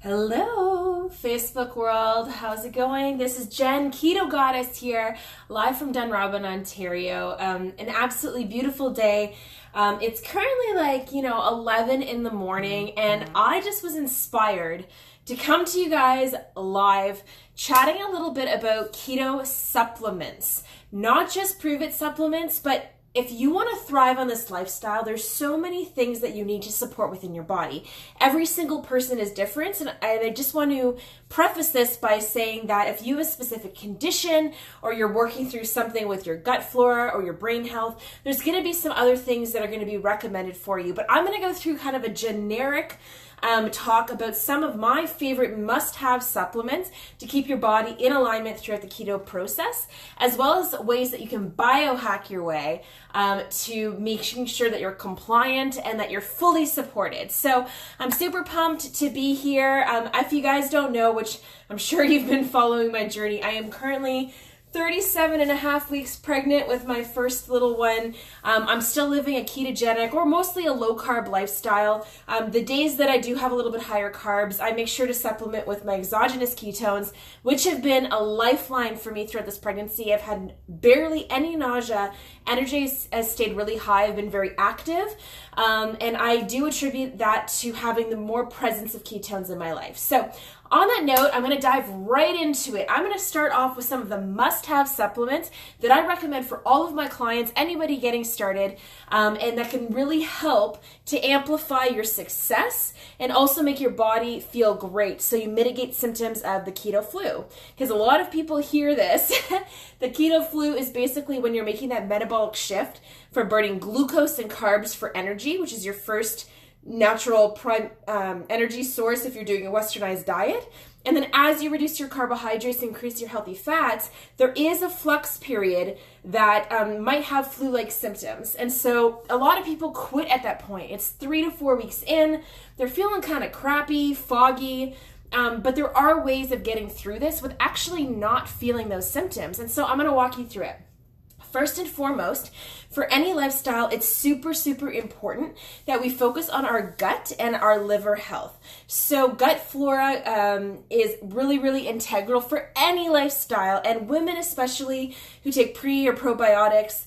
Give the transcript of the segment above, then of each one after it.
Hello, Facebook world. How's it going? This is Jen, Keto Goddess here, live from Dunrobin, Ontario. An absolutely beautiful day. It's currently 11 in the morning, and I just was inspired to come to you guys live, chatting a little bit about keto supplements. Not just Prove It supplements, but if you want to thrive on this lifestyle, there's so many things that you need to support within your body. Every single person is different, and I just want to preface this by saying that if you have a specific condition or you're working through something with your gut flora or your brain health, there's going to be some other things that are going to be recommended for you. But I'm going to go through kind of a generic talk about some of my favorite must-have supplements to keep your body in alignment throughout the keto process, as well as ways that you can biohack your way to making sure that you're compliant and that you're fully supported. So I'm super pumped to be here. If you guys don't know, which I'm sure you've been following my journey, I am currently 37 and a half weeks pregnant with my first little one. I'm still living a ketogenic or mostly a low carb lifestyle. The days that I do have a little bit higher carbs, I make sure to supplement with my exogenous ketones, which have been a lifeline for me throughout this pregnancy. I've had barely any nausea. Energy has stayed really high. I've been very active. And I do attribute that to having the more presence of ketones in my life. So on that note, I'm going to dive right into it. I'm going to start off with some of the must-have supplements that I recommend for all of my clients, anybody getting started, and that can really help to amplify your success and also make your body feel great so you mitigate symptoms of the keto flu. Because a lot of people hear this. The keto flu is basically when you're making that metabolic shift from burning glucose and carbs for energy, which is your first natural prime energy source if you're doing a westernized diet. And then as you reduce your carbohydrates, increase your healthy fats, there is a flux period that might have flu-like symptoms. And so a lot of people quit at that point. It's 3 to 4 weeks in. They're feeling kind of crappy, foggy, but there are ways of getting through this with actually not feeling those symptoms. And so I'm going to walk you through it. First and foremost, for any lifestyle, it's super, super important that we focus on our gut and our liver health. So gut flora is really, really integral for any lifestyle, and women especially who take pre or probiotics.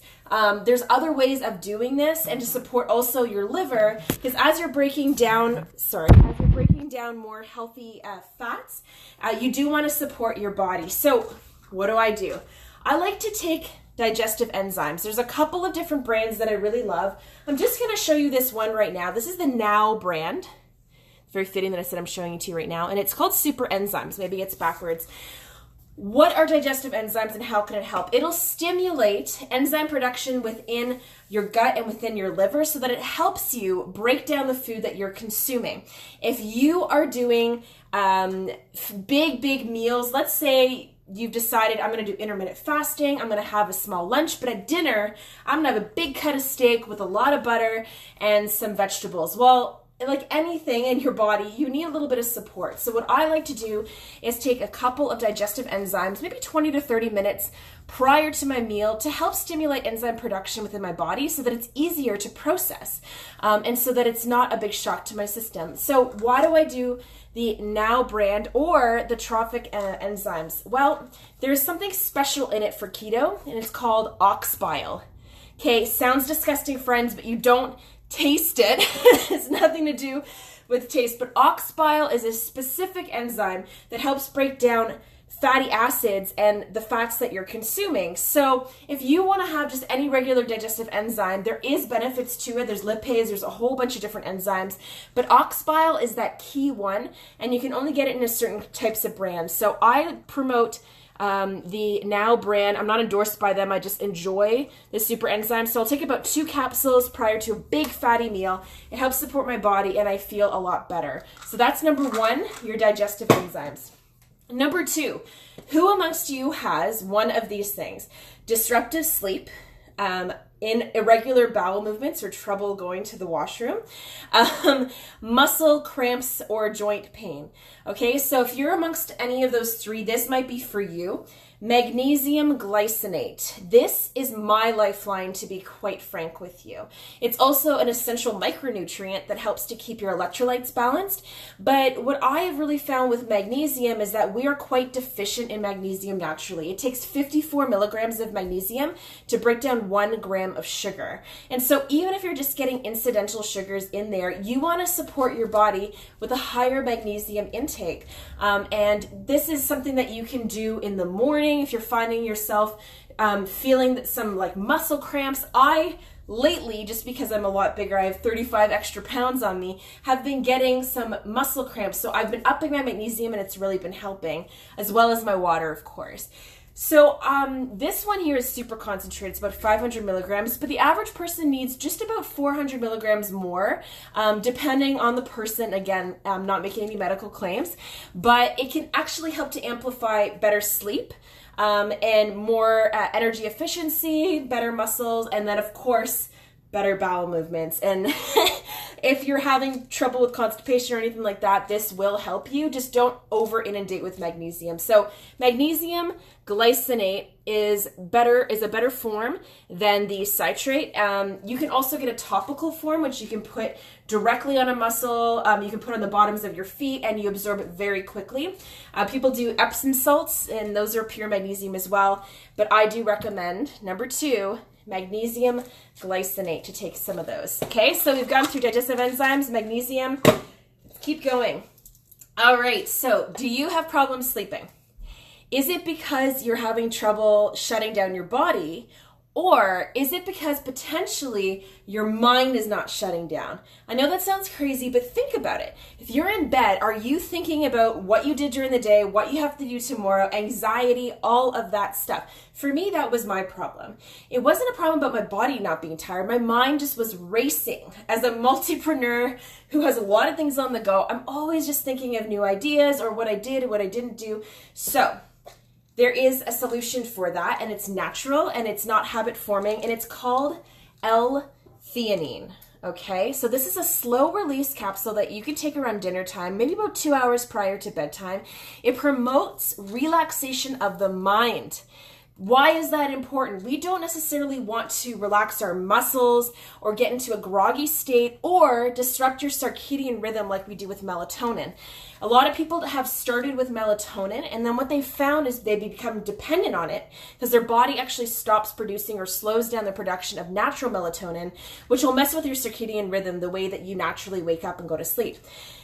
There's other ways of doing this and to support also your liver, because as you're breaking down more healthy fats, you do want to support your body. So what do? I like to take digestive enzymes. There's a couple of different brands that I really love. I'm just going to show you this one right now. This is the Now brand. It's very fitting that I said I'm showing it to you right now. And it's called Super Enzymes. Maybe it's backwards. What are digestive enzymes and how can it help? It'll stimulate enzyme production within your gut and within your liver so that it helps you break down the food that you're consuming. If you are doing big meals, let's say you've decided I'm going to do intermittent fasting, I'm going to have a small lunch, but at dinner, I'm going to have a big cut of steak with a lot of butter and some vegetables. Well, like anything in your body, you need a little bit of support. So what I like to do is take a couple of digestive enzymes, maybe 20 to 30 minutes prior to my meal to help stimulate enzyme production within my body so that it's easier to process and so that it's not a big shock to my system. So why do I do the Now brand or the Trophic enzymes? Well, there's something special in it for keto, and it's called ox bile. Okay, sounds disgusting, friends, but you don't taste it. It's nothing to do with taste, but ox bile is a specific enzyme that helps break down fatty acids and the fats that you're consuming. So if you want to have just any regular digestive enzyme, there is benefits to it. There's lipase, there's a whole bunch of different enzymes, but ox bile is that key one, and you can only get it in a certain types of brands. So I promote the Now brand. I'm not endorsed by them. I just enjoy the super enzymes. So I'll take about 2 capsules prior to a big fatty meal. It helps support my body and I feel a lot better. So that's number 1, your digestive enzymes. Number 2, who amongst you has one of these things? Disruptive sleep, in irregular bowel movements or trouble going to the washroom, muscle cramps or joint pain. Okay, so if you're amongst any of those 3, this might be for you. Magnesium glycinate. This is my lifeline, to be quite frank with you. It's also an essential micronutrient that helps to keep your electrolytes balanced. But what I have really found with magnesium is that we are quite deficient in magnesium naturally. It takes 54 milligrams of magnesium to break down 1 gram of sugar. And so even if you're just getting incidental sugars in there, you want to support your body with a higher magnesium intake. And this is something that you can do in the morning if you're finding yourself feeling some like muscle cramps. I lately, just because I'm a lot bigger, I have 35 extra pounds on me, have been getting some muscle cramps. So I've been upping my magnesium and it's really been helping, as well as my water, of course. So this one here is super concentrated. It's about 500 milligrams, but the average person needs just about 400 milligrams more, depending on the person. Again, I'm not making any medical claims, but it can actually help to amplify better sleep, and more energy efficiency, better muscles, and then of course, better bowel movements. And if you're having trouble with constipation or anything like that, this will help you. Just don't over inundate with magnesium. So magnesium glycinate is a better form than the citrate. You can also get a topical form, which you can put directly on a muscle. You can put on the bottoms of your feet and you absorb it very quickly. People do Epsom salts, and those are pure magnesium as well. But I do recommend, number 2, magnesium glycinate, to take some of those. Okay, so we've gone through digestive enzymes, magnesium. Let's keep going. All right, so do you have problems sleeping? Is it because you're having trouble shutting down your body, or is it because potentially your mind is not shutting down? I know that sounds crazy, but think about it. If you're in bed, are you thinking about what you did during the day, what you have to do tomorrow, anxiety, all of that stuff? For me, that was my problem. It wasn't a problem about my body not being tired. My mind just was racing. As a multipreneur who has a lot of things on the go, I'm always just thinking of new ideas or what I did and what I didn't do. So there is a solution for that, and it's natural and it's not habit forming, and it's called L-THEANINE. Okay, so this is a slow release capsule that you can take around dinner time, maybe about 2 hours prior to bedtime. It promotes relaxation of the mind. Why is that important? We don't necessarily want to relax our muscles or get into a groggy state or disrupt your circadian rhythm like we do with melatonin. A lot of people have started with melatonin, and then what they found is they become dependent on it because their body actually stops producing or slows down the production of natural melatonin, which will mess with your circadian rhythm, the way that you naturally wake up and go to sleep.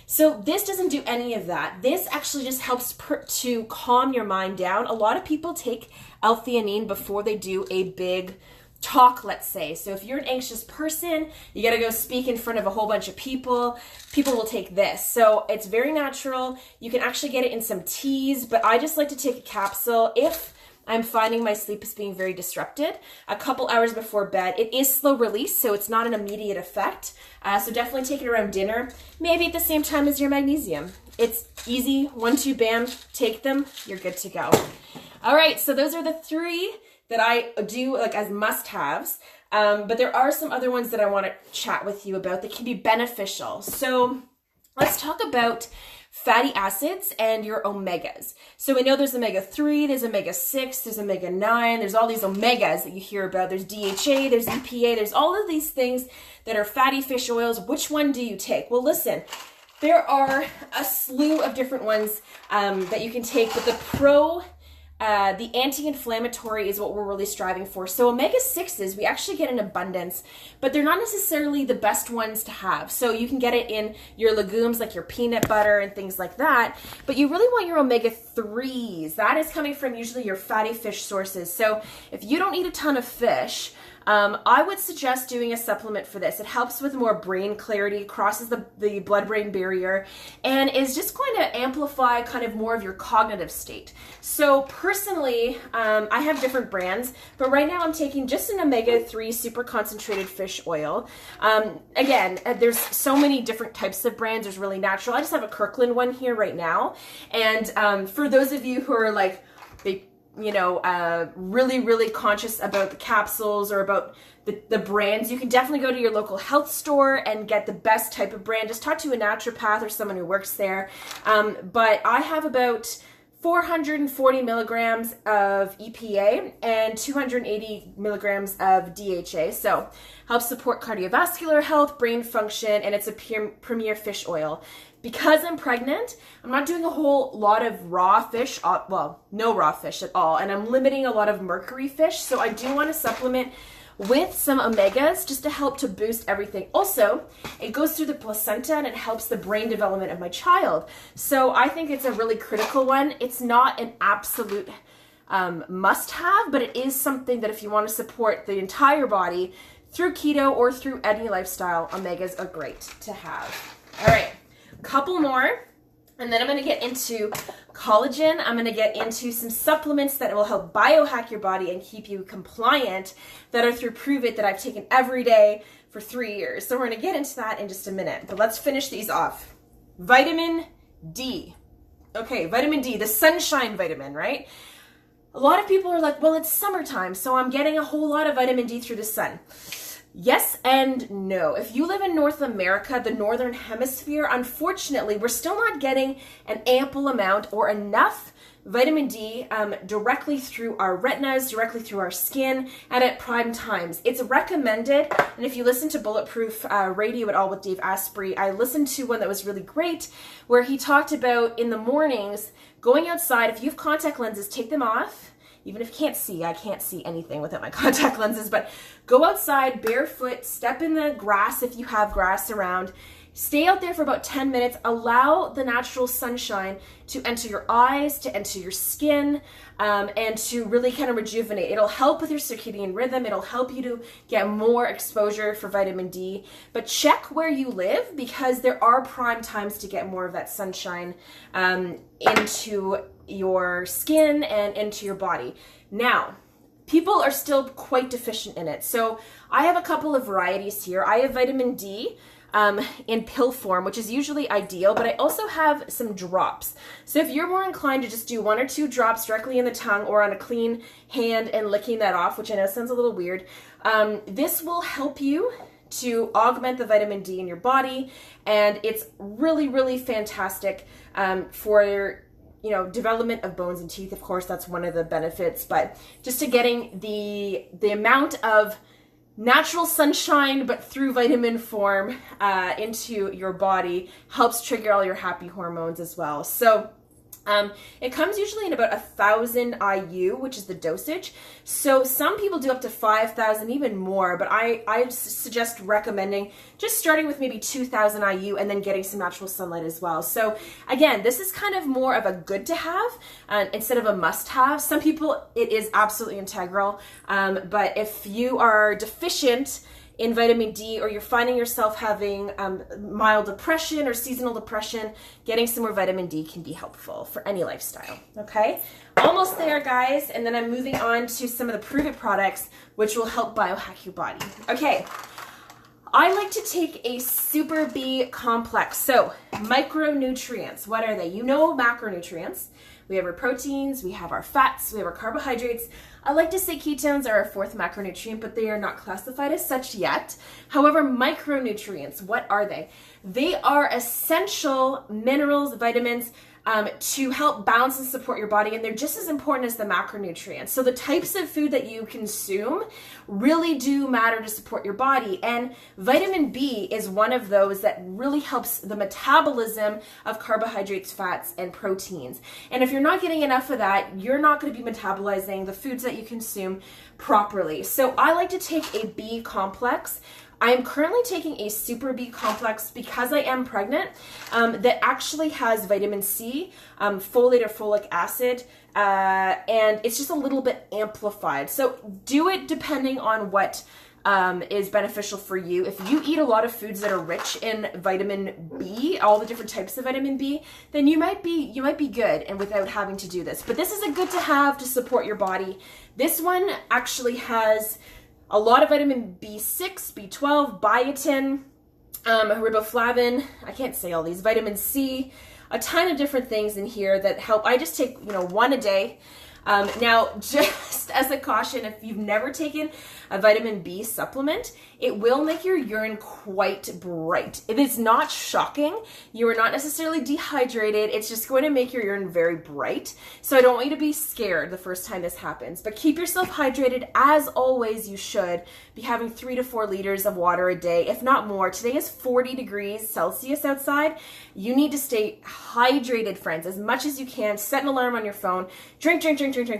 So this doesn't do any of that. This actually just helps to calm your mind down. A lot of people take L-theanine before they do a big talk, let's say. So if you're an anxious person, you got to go speak in front of a whole bunch of people, people will take this. So it's very natural. You can actually get it in some teas, but I just like to take a capsule if I'm finding my sleep is being very disrupted a couple hours before bed. It is slow release, so it's not an immediate effect. So definitely take it around dinner, maybe at the same time as your magnesium. It's easy, 1, 2, bam, take them, you're good to go. All right, so those are the 3 that I do like as must-haves, but there are some other ones that I want to chat with you about that can be beneficial. So let's talk about fatty acids and your omegas. So we know there's omega-3, there's omega-6, there's omega-9, there's all these omegas that you hear about. There's DHA, there's EPA, there's all of these things that are fatty fish oils. Which one do you take? Well, listen, there are a slew of different ones that you can take, but the anti-inflammatory is what we're really striving for. So omega-6s, we actually get in abundance, but they're not necessarily the best ones to have. So you can get it in your legumes, like your peanut butter and things like that, but you really want your omega-3s. That is coming from usually your fatty fish sources. So if you don't eat a ton of fish, I would suggest doing a supplement for this. It helps with more brain clarity, crosses the blood-brain barrier, and is just going to amplify kind of more of your cognitive state. So personally, I have different brands, but right now I'm taking just an omega-3 super concentrated fish oil. Again, there's so many different types of brands. There's really natural. I just have a Kirkland one here right now. And for those of you who are like, really conscious about the capsules or about the brands, you can definitely go to your local health store and get the best type of brand. Just talk to a naturopath or someone who works there. But I have about 440 milligrams of EPA and 280 milligrams of DHA. So helps support cardiovascular health, brain function, and it's a premier fish oil. Because I'm pregnant, I'm not doing a whole lot of raw fish, well, no raw fish at all, and I'm limiting a lot of mercury fish, so I do want to supplement with some omegas just to help to boost everything. Also, it goes through the placenta and it helps the brain development of my child. So I think it's a really critical one. It's not an absolute must-have, but it is something that if you want to support the entire body through keto or through any lifestyle, omegas are great to have. All right, a couple more. And then I'm going to get into collagen. I'm going to get into some supplements that will help biohack your body and keep you compliant that are through Prove It that I've taken every day for 3 years. So we're going to get into that in just a minute. But let's finish these off. Vitamin D. Okay, vitamin D, the sunshine vitamin, right? A lot of people are like, well, it's summertime, so I'm getting a whole lot of vitamin D through the sun. Yes and no. If you live in North America, the Northern Hemisphere, unfortunately, we're still not getting an ample amount or enough vitamin D directly through our retinas, directly through our skin, and at prime times. It's recommended, and if you listen to Bulletproof Radio at all with Dave Asprey, I listened to one that was really great where he talked about in the mornings, going outside, if you have contact lenses, take them off. Even if you can't see, I can't see anything without my contact lenses, but go outside barefoot, step in the grass if you have grass around, stay out there for about 10 minutes, allow the natural sunshine to enter your eyes, to enter your skin, and to really kind of rejuvenate. It'll help with your circadian rhythm. It'll help you to get more exposure for vitamin D. But check where you live because there are prime times to get more of that sunshine into your skin and into your body. Now, people are still quite deficient in it. So I have a couple of varieties here. I have vitamin D in pill form, which is usually ideal, but I also have some drops. So if you're more inclined to just do 1 or 2 drops directly in the tongue or on a clean hand and licking that off, which I know sounds a little weird, this will help you to augment the vitamin D in your body, and it's really, really fantastic for development of bones and teeth. Of course, that's one of the benefits, but just to getting the amount of natural sunshine, but through vitamin form into your body helps trigger all your happy hormones as well. So it comes usually in about 1,000 IU, which is the dosage. So some people do up to 5,000, even more, but I suggest recommending just starting with maybe 2,000 IU and then getting some natural sunlight as well. So again, this is kind of more of a good to have instead of a must have. Some people, it is absolutely integral, but if you are deficient in vitamin D, or you're finding yourself having mild depression or seasonal depression, getting some more vitamin D can be helpful for any lifestyle, okay? Almost there, guys, and then I'm moving on to some of the Prove It products, which will help biohack your body. Okay, I like to take a Super B complex. So, micronutrients, what are they? You know macronutrients. We have our proteins, we have our fats, we have our carbohydrates. I like to say ketones are our 4th macronutrient, but they are not classified as such yet. However, micronutrients, what are they? They are essential minerals, vitamins, to help balance and support your body, and they're just as important as the macronutrients. So the types of food that you consume really do matter to support your body, and vitamin B is one of those that really helps the metabolism of carbohydrates, fats, and proteins. And if you're not getting enough of that, you're not going to be metabolizing the foods that you consume properly. So I like to take a B complex. I am currently taking a Super B complex because I am pregnant that actually has vitamin C, folate or folic acid, and it's just a little bit amplified. So do it depending on what is beneficial for you. If you eat a lot of foods that are rich in vitamin B, all the different types of vitamin B, then you might be good and without having to do this. But this is a good to have to support your body. This one actually has a lot of vitamin B6, B12, biotin, riboflavin, I can't say all these, vitamin C, a ton of different things in here that help. I just take, 1 a day. Now, just as a caution, if you've never taken a vitamin B supplement, it will make your urine quite bright. It is not shocking. You are not necessarily dehydrated. It's just going to make your urine very bright. So I don't want you to be scared the first time this happens, but keep yourself hydrated. As always, you should be having 3 to 4 liters of water a day, if not more. Today is 40 degrees Celsius outside. You need to stay hydrated, friends, as much as you can. Set an alarm on your phone. Drink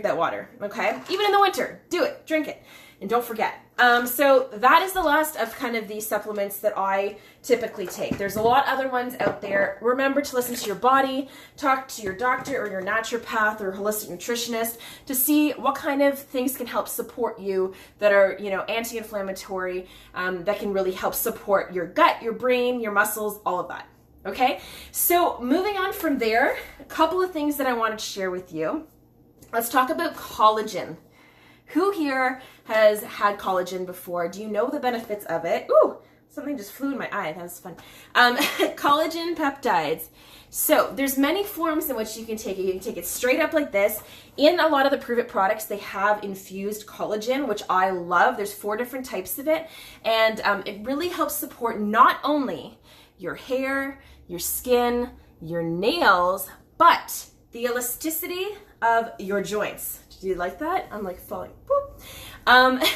that water, okay? Even in the winter, do it, drink it, and don't forget. So that is the last of kind of these supplements that I typically take. There's a lot other ones out there. Remember to listen to your body, talk to your doctor or your naturopath or holistic nutritionist to see what kind of things can help support you that are, you know, anti-inflammatory, that can really help support your gut, your brain, your muscles, all of that. Okay, so moving on from there, a couple of things that I wanted to share with you. Let's talk about collagen. Who here has had collagen before? Do you know the benefits of it? Ooh, something just flew in my eye. That was fun. Collagen peptides. So there's many forms in which you can take it. You can take it straight up like this. In a lot of the Prove It products, they have infused collagen, which I love. There's 4 different types of it. And it really helps support not only your hair, your skin, your nails, but the elasticity of your joints. Do you like that? I'm like falling. Boop.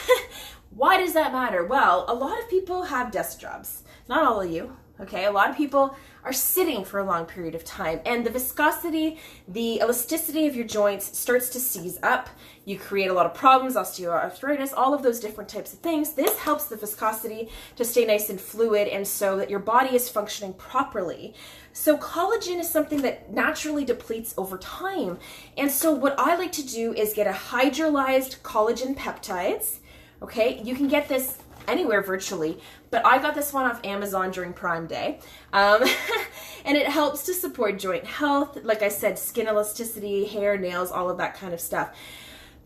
Why does that matter? Well, a lot of people have desk jobs. Not all of you. Okay, a lot of people are sitting for a long period of time, and the viscosity, the elasticity of your joints starts to seize up. You create a lot of problems, osteoarthritis, all of those different types of things. This helps the viscosity to stay nice and fluid, and so that your body is functioning properly. So collagen is something that naturally depletes over time. And so what I like to do is get a hydrolyzed collagen peptides. Okay, you can get this anywhere virtually, but I got this one off Amazon during Prime Day. And it helps to support joint health, like I said, skin elasticity, hair, nails, all of that kind of stuff.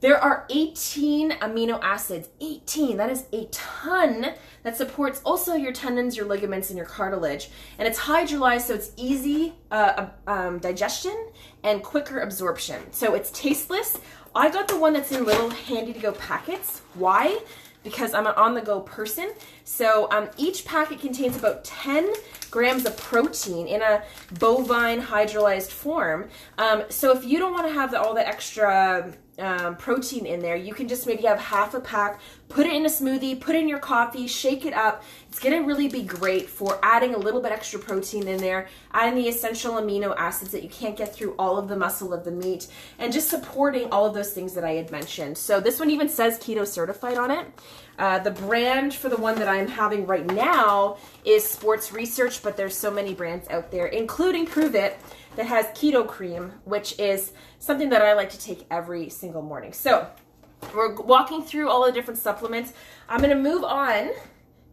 There are 18 amino acids, 18, that is a ton, that supports also your tendons, your ligaments, and your cartilage. And it's hydrolyzed, so it's easy digestion and quicker absorption. So it's tasteless. I got the one that's in little handy-to-go packets. Why? Because I'm an on-the-go person. So each packet contains about 10 grams of protein in a bovine hydrolyzed form. So if you don't want to have all the extra protein in there, you can just maybe have half a pack, put it in a smoothie, put it in your coffee, shake it up. It's going to really be great for adding a little bit extra protein in there, adding the essential amino acids that you can't get through all of the muscle of the meat, and just supporting all of those things that I had mentioned. So this one even says keto certified on it. The brand for the one that I'm having right now is Sports Research, but there's so many brands out there, including Prove It, that has keto cream, which is something that I like to take every single morning. So we're walking through all the different supplements. I'm going to move on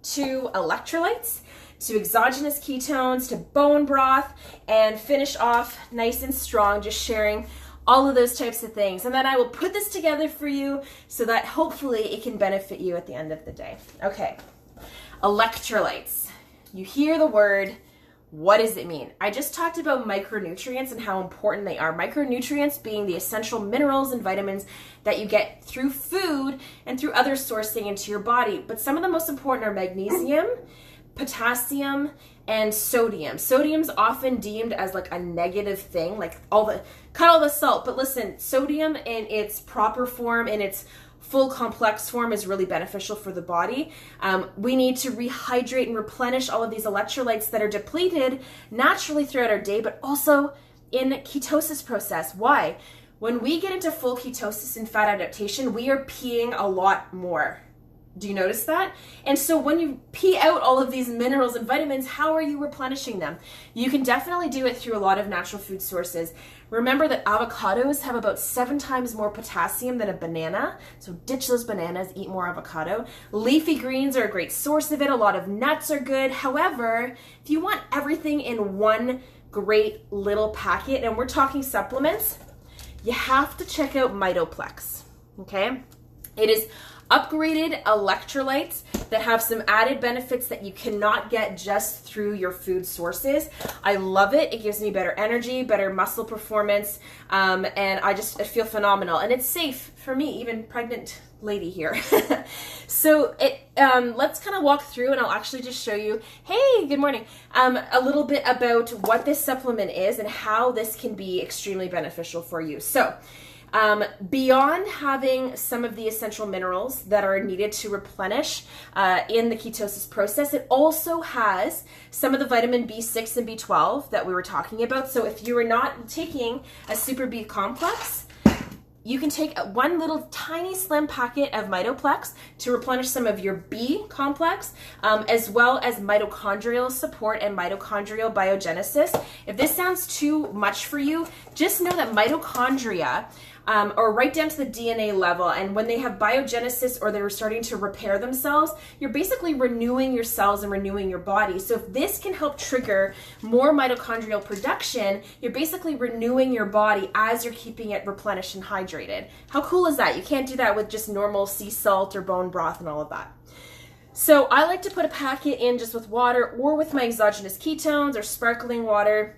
to electrolytes, to exogenous ketones, to bone broth, and finish off nice and strong, just sharing all of those types of things. And then I will put this together for you so that hopefully it can benefit you at the end of the day. Okay, electrolytes. You hear the word. What does it mean? I just talked about micronutrients and how important they are. Micronutrients being the essential minerals and vitamins that you get through food and through other sourcing into your body. But some of the most important are magnesium, potassium, and sodium. Sodium's often deemed as like a negative thing, like cut all the salt. But listen, sodium in its proper form, in its full complex form, is really beneficial for the body. We need to rehydrate and replenish all of these electrolytes that are depleted naturally throughout our day, but also in ketosis process. Why? When we get into full ketosis and fat adaptation, we are peeing a lot more. Do you notice that? And so when you pee out all of these minerals and vitamins, how are you replenishing them? You can definitely do it through a lot of natural food sources. Remember that avocados have about 7 times more potassium than a banana. So ditch those bananas, eat more avocado. Leafy greens are a great source of it. A lot of nuts are good. However, if you want everything in one great little packet, and we're talking supplements, you have to check out MITOPLEX, okay? It is upgraded electrolytes that have some added benefits that you cannot get just through your food sources. I love it. It gives me better energy, better muscle performance, and I feel phenomenal. And it's safe for me, even pregnant lady here. So let's kind of walk through, and I'll actually just show you, hey, good morning, a little bit about what this supplement is and how this can be extremely beneficial for you. So beyond having some of the essential minerals that are needed to replenish in the ketosis process, it also has some of the vitamin B6 and B12 that we were talking about. So if you are not taking a super B complex, you can take one little tiny slim packet of MITOPLEX to replenish some of your B complex, as well as mitochondrial support and mitochondrial biogenesis. If this sounds too much for you, just know that mitochondria are right down to the DNA level, and when they have biogenesis or they're starting to repair themselves, you're basically renewing your cells and renewing your body. So if this can help trigger more mitochondrial production, you're basically renewing your body as you're keeping it replenished and hydrated. How cool is that? You can't do that with just normal sea salt or bone broth and all of that. So I like to put a packet in just with water or with my exogenous ketones or sparkling water.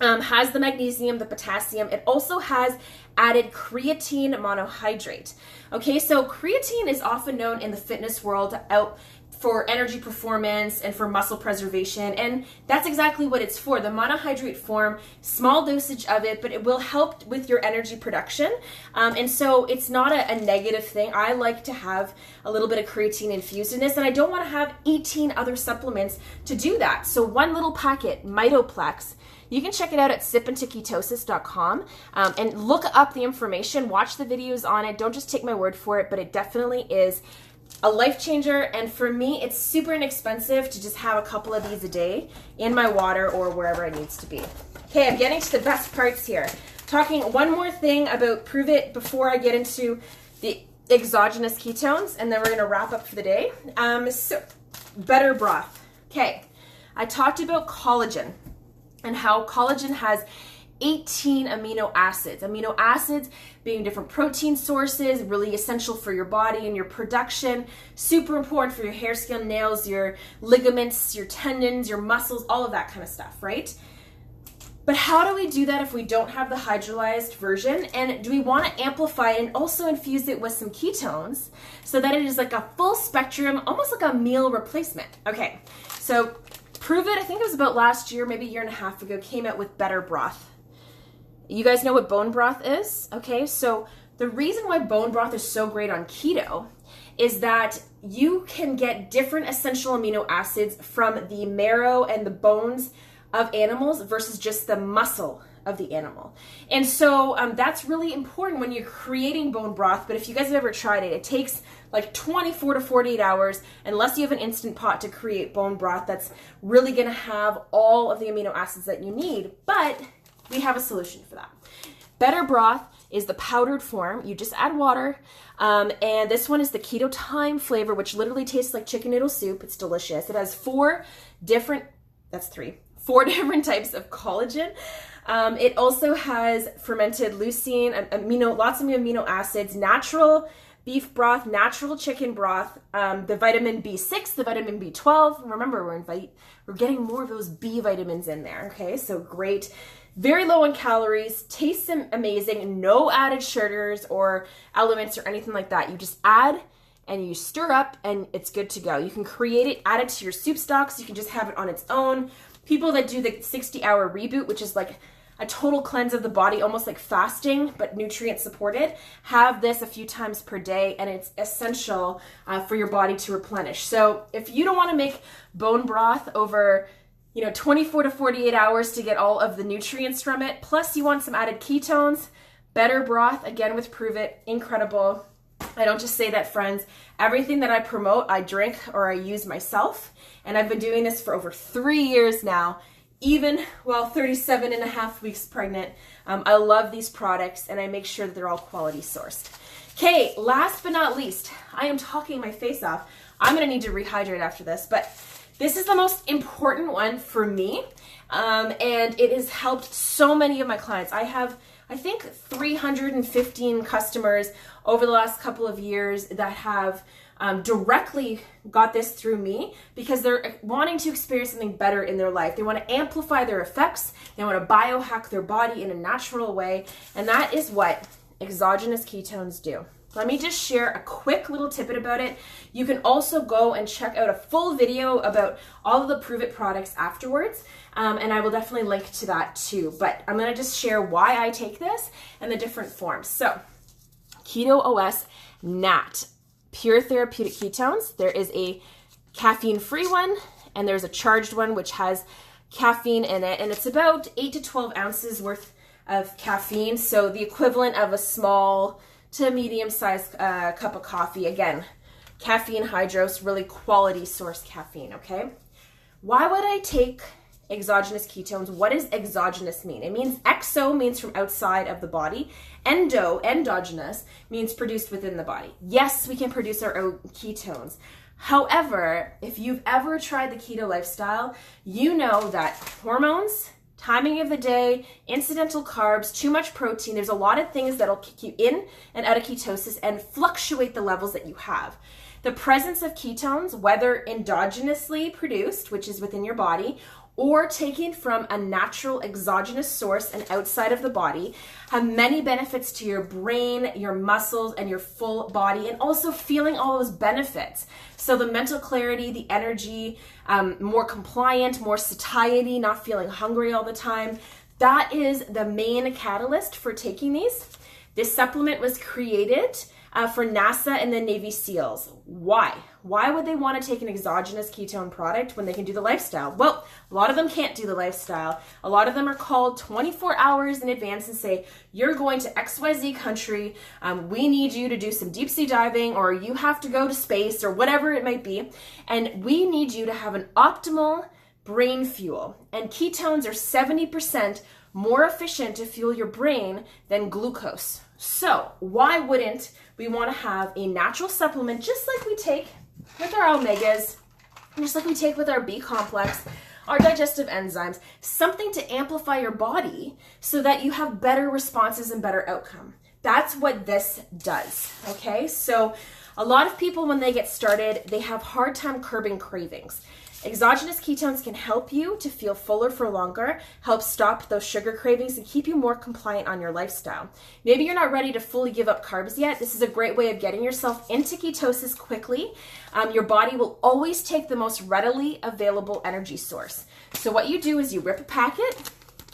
Has the magnesium, the potassium. It also has added creatine monohydrate. Okay, so creatine is often known in the fitness world out for energy performance and for muscle preservation, and that's exactly what it's for. The monohydrate form, small dosage of it, but it will help with your energy production, and so it's not a negative thing. I like to have a little bit of creatine infused in this, and I don't want to have 18 other supplements to do that. So one little packet, MITOPLEX. You can check it out at sipintoketosis.com and look up the information, watch the videos on it. Don't just take my word for it, but it definitely is a life changer. And for me, it's super inexpensive to just have a couple of these a day in my water or wherever it needs to be. Okay, I'm getting to the best parts here. Talking one more thing about Prove It before I get into the exogenous ketones, and then we're going to wrap up for the day. So, better broth. Okay, I talked about collagen and how collagen has 18 amino acids. Amino acids being different protein sources, really essential for your body and your production, super important for your hair, skin, nails, your ligaments, your tendons, your muscles, all of that kind of stuff, right? But how do we do that if we don't have the hydrolyzed version? And do we want to amplify it and also infuse it with some ketones so that it is like a full spectrum, almost like a meal replacement? Okay, so Prove It, I think it was about last year, maybe a year and a half ago, came out with better broth. You guys know what bone broth is? Okay, so the reason why bone broth is so great on keto is that you can get different essential amino acids from the marrow and the bones of animals versus just the muscle of the animal. And so that's really important when you're creating bone broth. But if you guys have ever tried it, it takes like 24 to 48 hours, unless you have an Instant Pot to create bone broth that's really gonna have all of the amino acids that you need. But we have a solution for that. Better broth is the powdered form. You just add water, and this one is the keto thyme flavor, which literally tastes like chicken noodle soup. It's delicious. It has four different types of collagen. It also has fermented leucine, lots of amino acids, natural beef broth, natural chicken broth, the vitamin B6, the vitamin B12. Remember, we're getting more of those B vitamins in there. Okay, so great. Very low in calories, tastes amazing, no added sugars or elements or anything like that. You just add and you stir up and it's good to go. You can create it, add it to your soup stocks. You can just have it on its own. People that do the 60-hour reboot, which is like a total cleanse of the body, almost like fasting, but nutrient supported, have this a few times per day, and it's essential for your body to replenish. So if you don't want to make bone broth over 24 to 48 hours to get all of the nutrients from it, plus you want some added ketones, better broth, again with Prove It, incredible. I don't just say that, friends. Everything that I promote, I drink or I use myself, and I've been doing this for over 3 years now, even while 37 and a half weeks pregnant. I love these products, and I make sure that they're all quality sourced. Okay, last but not least, I am talking my face off. I'm gonna need to rehydrate after this, but this is the most important one for me, and it has helped so many of my clients. I have, I think, 315 customers over the last couple of years that have directly got this through me because they're wanting to experience something better in their life. They want to amplify their effects. They want to biohack their body in a natural way. And that is what exogenous ketones do. Let me just share a quick little tidbit about it. You can also go and check out a full video about all of the Prove It products afterwards. And I will definitely link to that too. But I'm going to just share why I take this and the different forms. So Keto OS NAT, pure therapeutic ketones. There is a caffeine-free one, and there's a charged one, which has caffeine in it. And it's about 8 to 12 ounces worth of caffeine. So the equivalent of a small to medium-sized cup of coffee. Again, caffeine hydros, really quality source caffeine, okay? Why would I take exogenous ketones? What does exogenous mean? It means exo means from outside of the body. Endogenous means produced within the body. Yes, we can produce our own ketones. However, if you've ever tried the keto lifestyle, you know that hormones, timing of the day, incidental carbs, too much protein, there's a lot of things that'll kick you in and out of ketosis and fluctuate the levels that you have. The presence of ketones, whether endogenously produced, which is within your body, or taken from a natural exogenous source and outside of the body, have many benefits to your brain, your muscles, and your full body, and also feeling all those benefits. So the mental clarity, the energy, more compliant, more satiety, not feeling hungry all the time. That is the main catalyst for taking these. This supplement was created for NASA and the Navy SEALs. Why? Why would they want to take an exogenous ketone product when they can do the lifestyle? Well, a lot of them can't do the lifestyle. A lot of them are called 24 hours in advance and say, you're going to XYZ country, we need you to do some deep sea diving, or you have to go to space, or whatever it might be, and we need you to have an optimal brain fuel. And ketones are 70% more efficient to fuel your brain than glucose. So why wouldn't we want to have a natural supplement just like we take with our omegas, just like we take with our B complex, our digestive enzymes, something to amplify your body so that you have better responses and better outcome. That's what this does, okay? So a lot of people, when they get started, they have hard time curbing cravings. Exogenous ketones can help you to feel fuller for longer, help stop those sugar cravings, and keep you more compliant on your lifestyle. Maybe you're not ready to fully give up carbs yet. This is a great way of getting yourself into ketosis quickly. Your body will always take the most readily available energy source. So what you do is you rip a packet,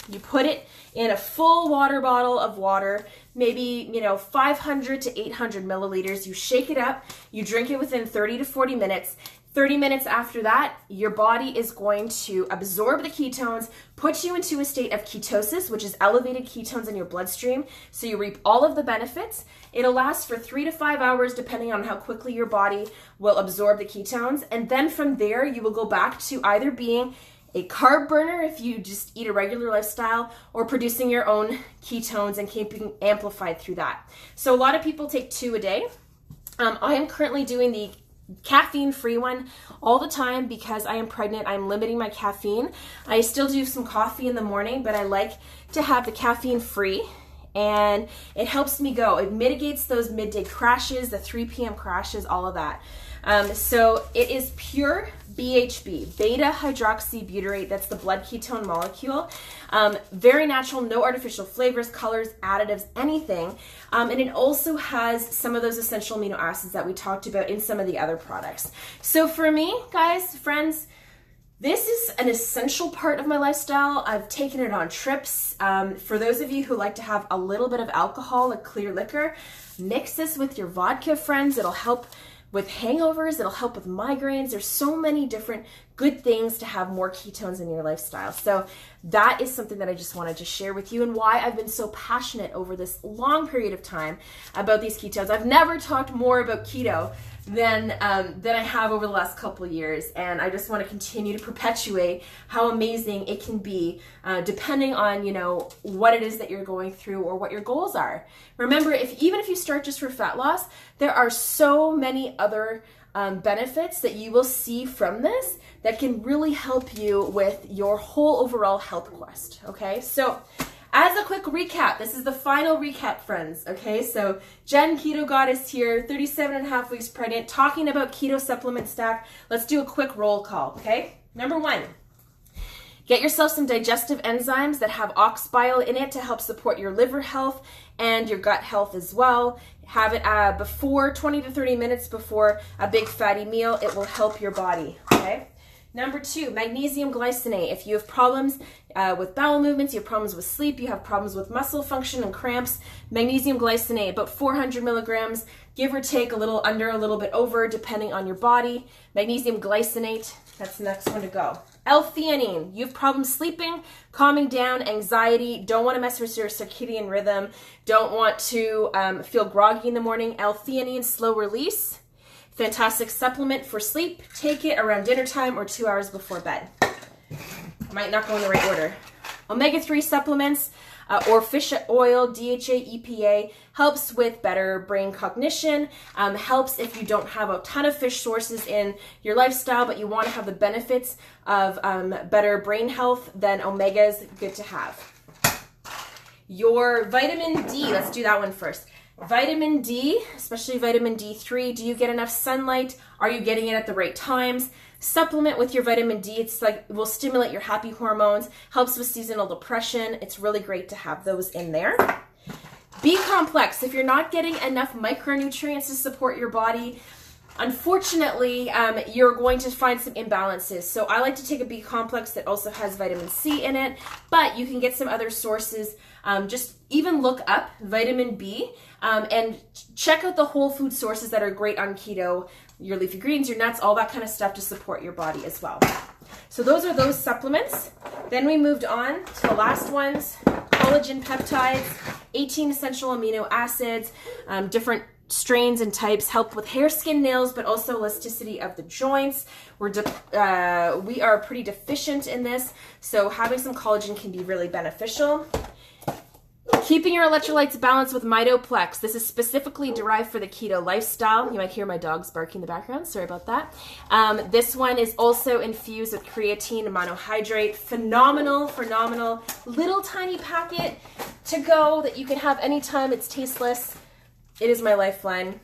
you put it in a full water bottle of water, maybe 500 to 800 milliliters. You shake it up, you drink it within 30 to 40 minutes. 30 minutes after that, your body is going to absorb the ketones, put you into a state of ketosis, which is elevated ketones in your bloodstream, so you reap all of the benefits. It'll last for 3 to 5 hours, depending on how quickly your body will absorb the ketones, and then from there, you will go back to either being a carb burner if you just eat a regular lifestyle, or producing your own ketones and keeping amplified through that. So a lot of people take 2 a day. I am currently doing the caffeine-free one all the time because I am pregnant. I'm limiting my caffeine. I still do some coffee in the morning, but I like to have the caffeine-free, and it helps me go. It mitigates those midday crashes, the 3 p.m. crashes, all of that. So it is pure BHB, beta hydroxybutyrate. That's the blood ketone molecule. Very natural, no artificial flavors, colors, additives, anything. And it also has some of those essential amino acids that we talked about in some of the other products. So for me, guys, friends, this is an essential part of my lifestyle. I've taken it on trips. For those of you who like to have a little bit of alcohol, like clear liquor, mix this with your vodka, friends. It'll help with hangovers, it'll help with migraines. There's so many different good things to have more ketones in your lifestyle. So that is something that I just wanted to share with you, and why I've been so passionate over this long period of time about these ketones. I've never talked more about keto than I have over the last couple of years, and I just want to continue to perpetuate how amazing it can be, depending on what it is that you're going through or what your goals are. Remember, even if you start just for fat loss, there are so many other benefits that you will see from this that can really help you with your whole overall health quest. Okay, so as a quick recap, this is the final recap, friends. Okay, so Jen, Keto Goddess here, 37 and a half weeks pregnant, talking about keto supplement stack. Let's do a quick roll call. Okay, number 1. Get yourself some digestive enzymes that have ox bile in it to help support your liver health and your gut health as well. Have it before 20 to 30 minutes before a big fatty meal. It will help your body, okay? Number 2, magnesium glycinate. If you have problems with bowel movements, you have problems with sleep, you have problems with muscle function and cramps, magnesium glycinate, about 400 milligrams, give or take a little under, a little bit over, depending on your body. Magnesium glycinate, that's the next one to go. L-theanine, you have problems sleeping, calming down, anxiety, don't want to mess with your circadian rhythm, don't want to feel groggy in the morning. L-theanine, slow release. Fantastic supplement for sleep. Take it around dinner time or 2 hours before bed. Might not go in the right order. Omega-3 supplements or fish oil, DHA, EPA, helps with better brain cognition, helps if you don't have a ton of fish sources in your lifestyle, but you want to have the benefits of better brain health, then omegas, good to have. Your vitamin D, let's do that one first. Vitamin D, especially vitamin D3, do you get enough sunlight? Are you getting it at the right times? Supplement with your vitamin D. It's like, it will stimulate your happy hormones, helps with seasonal depression. It's really great to have those in there. B complex, if you're not getting enough micronutrients to support your body, unfortunately, you're going to find some imbalances. So I like to take a B complex that also has vitamin C in it, but you can get some other sources. Just even look up vitamin B and check out the whole food sources that are great on keto, your leafy greens, your nuts, all that kind of stuff to support your body as well. So those are those supplements. Then we moved on to the last ones, collagen peptides, 18 essential amino acids, different strains and types, help with hair, skin, nails, but also elasticity of the joints. We are pretty deficient in this, so having some collagen can be really beneficial. Keeping your electrolytes balanced with MITOPLEX. This is specifically derived for the keto lifestyle. You might hear my dogs barking in the background. Sorry about that. This one is also infused with creatine monohydrate. Phenomenal, phenomenal. Little tiny packet to go that you can have anytime. It's tasteless. It is my lifeline.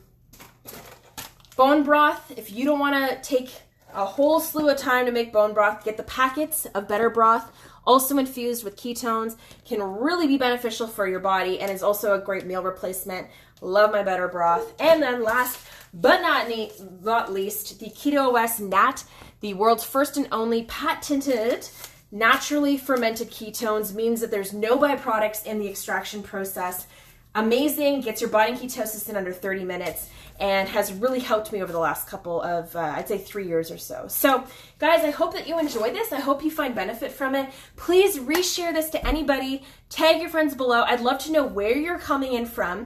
Bone broth. If you don't want to take a whole slew of time to make bone broth, get the packets of Better Broth. Also infused with ketones, can really be beneficial for your body and is also a great meal replacement. Love my Better Broth. And then last but not least, the Keto OS Nat, the world's first and only patented naturally fermented ketones, means that there's no byproducts in the extraction process. Amazing, gets your body in ketosis in under 30 minutes, and has really helped me over the last couple of, I'd say 3 years or so. So guys, I hope that you enjoyed this. I hope you find benefit from it. Please reshare this to anybody. Tag your friends below. I'd love to know where you're coming in from,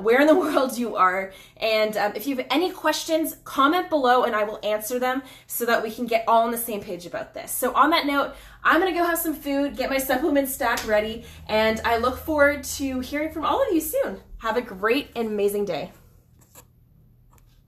where in the world you are. And if you have any questions, comment below and I will answer them so that we can get all on the same page about this. So on that note, I'm gonna go have some food, get my supplement stack ready, and I look forward to hearing from all of you soon. Have a great and amazing day.